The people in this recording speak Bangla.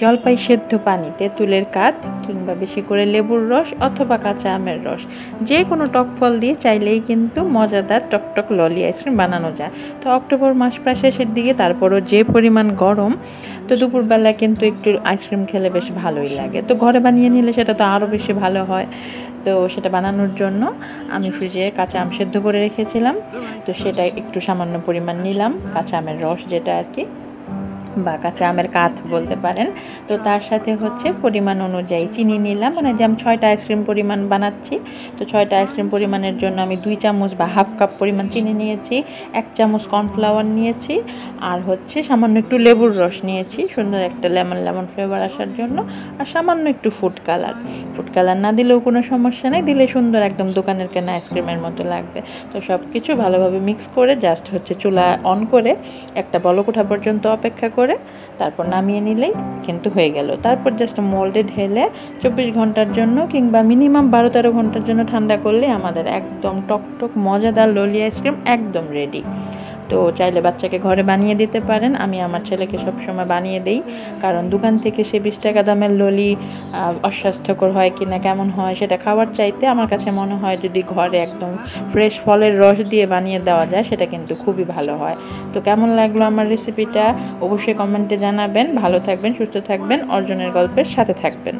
জলপাই সেদ্ধ পানি, তেঁতুলের কাঠ কিংবা বেশি করে লেবুর রস অথবা কাঁচা আমের রস, যে কোনো টক ফল দিয়ে চাইলেই কিন্তু মজাদার টকটক ললি আইসক্রিম বানানো যায়। তো অক্টোবর মাস প্রায় শেষের দিকে, তারপরও যে পরিমাণ গরম, তো দুপুরবেলা কিন্তু একটু আইসক্রিম খেলে বেশ ভালোই লাগে। তো ঘরে বানিয়ে নিলে সেটা তো আরও বেশি ভালো হয়। তো সেটা বানানোর জন্য আমি ফ্রিজে কাঁচা আম সেদ্ধ করে রেখেছিলাম, তো সেটা একটু সামান্য পরিমাণ নিলাম, কাঁচা আমের রস যেটা আর কি, বা কাঁচা আমের কাঠ বলতে পারেন। তো তার সাথে হচ্ছে পরিমাণ অনুযায়ী চিনি নিলাম, মানে যে আমি 6টা আইসক্রিম পরিমাণ বানাচ্ছি, তো 6টা আইসক্রিম পরিমাণের জন্য আমি 2 চামচ বা হাফ কাপ পরিমাণ চিনি নিয়েছি, 1 চামচ কর্নফ্লাওয়ার নিয়েছি, আর হচ্ছে সামান্য একটু লেবুর রস নিয়েছি সুন্দর একটা লেমন ফ্লেভার আসার জন্য, আর সামান্য একটু ফুড কালার না দিলেও কোনো সমস্যা নেই, দিলে সুন্দর একদম দোকানের কেনা আইসক্রিমের মতো লাগবে। তো সব কিছু ভালোভাবে মিক্স করে জাস্ট হচ্ছে চুলা অন করে একটা বলক ওঠা পর্যন্ত অপেক্ষা করে তারপর নামিয়ে নিলেই কিন্তু হয়ে গেল। তারপর জাস্ট মোল্ডে ঢেলে 24 ঘন্টার জন্য কিংবা মিনিমাম 12-13 ঘন্টার জন্য ঠান্ডা করলে আমাদের একদম টকটক মজাদার ললি আইসক্রিম একদম রেডি। তো চাইলে বাচ্চাকে ঘরে বানিয়ে দিতে পারেন। আমি আমার ছেলেকে সবসময় বানিয়ে দেই, কারণ দোকান থেকে সে 20 টাকা দামের ললি অস্বাস্থ্যকর হয় কিনা, কেমন হয় সেটা খাওয়ার চাইতে আমার কাছে মনে হয় যদি ঘরে একদম ফ্রেশ ফলের রস দিয়ে বানিয়ে দেওয়া যায় সেটা কিন্তু খুবই ভালো হয়। তো কেমন লাগলো আমার রেসিপিটা অবশ্যই কমেন্টে জানাবেন। ভালো থাকবেন, সুস্থ থাকবেন, অর্জনের গল্পের সাথে থাকবেন।